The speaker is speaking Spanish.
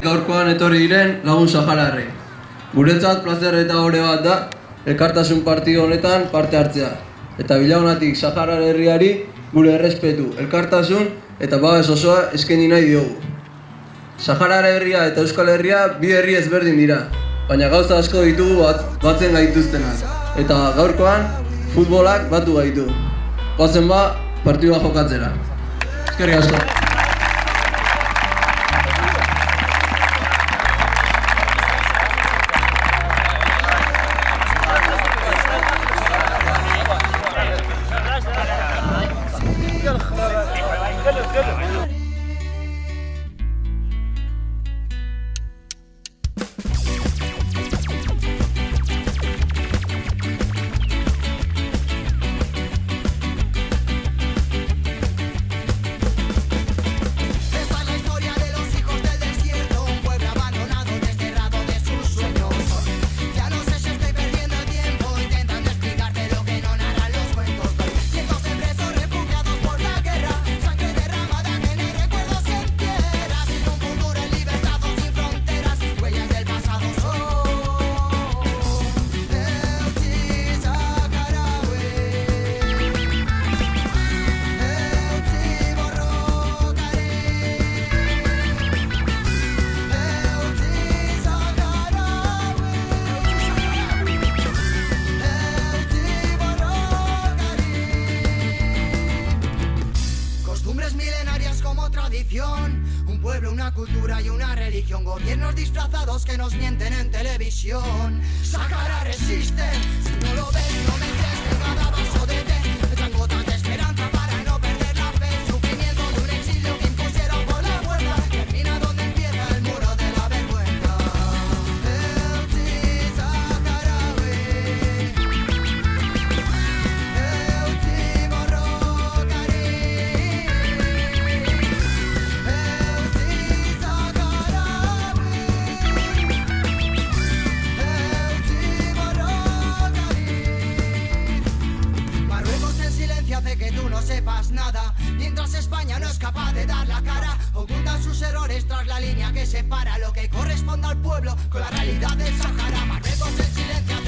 Gaurkoan etorri diren lagun sahararrei. Guretzat plazer eta ohore bat da elkartasun partidu honetan parte hartzea. Eta Bilaunatik Saharar herriari gure errespetu, elkartasun eta babes osoa eskaini nahi diogu. Saharar herria eta Euskal Herria bi herri ezberdin dira, baina gauza asko ditugu batzen gaituztenak. Eta gaurkoan futbolak batu gaitu. Goazen partidua jokatzera. Eskerrik asko. Un pueblo, una cultura y una religión. Gobiernos disfrazados que nos mienten en televisión. Sahara resiste, si no lo ves, no me crees que cada vaso de té echan gotas de esperanza para no perder la fe. El sufrimiento de un exilio que impusieron por la fuerza termina donde empieza el muro de la vergüenza. Euchi saharaui, Euchi borrokari. Que tú no sepas nada, mientras España no es capaz de dar la cara, ocultan sus errores tras la línea que separa lo que corresponde al pueblo con la realidad del Sahara. Marruecos en silencio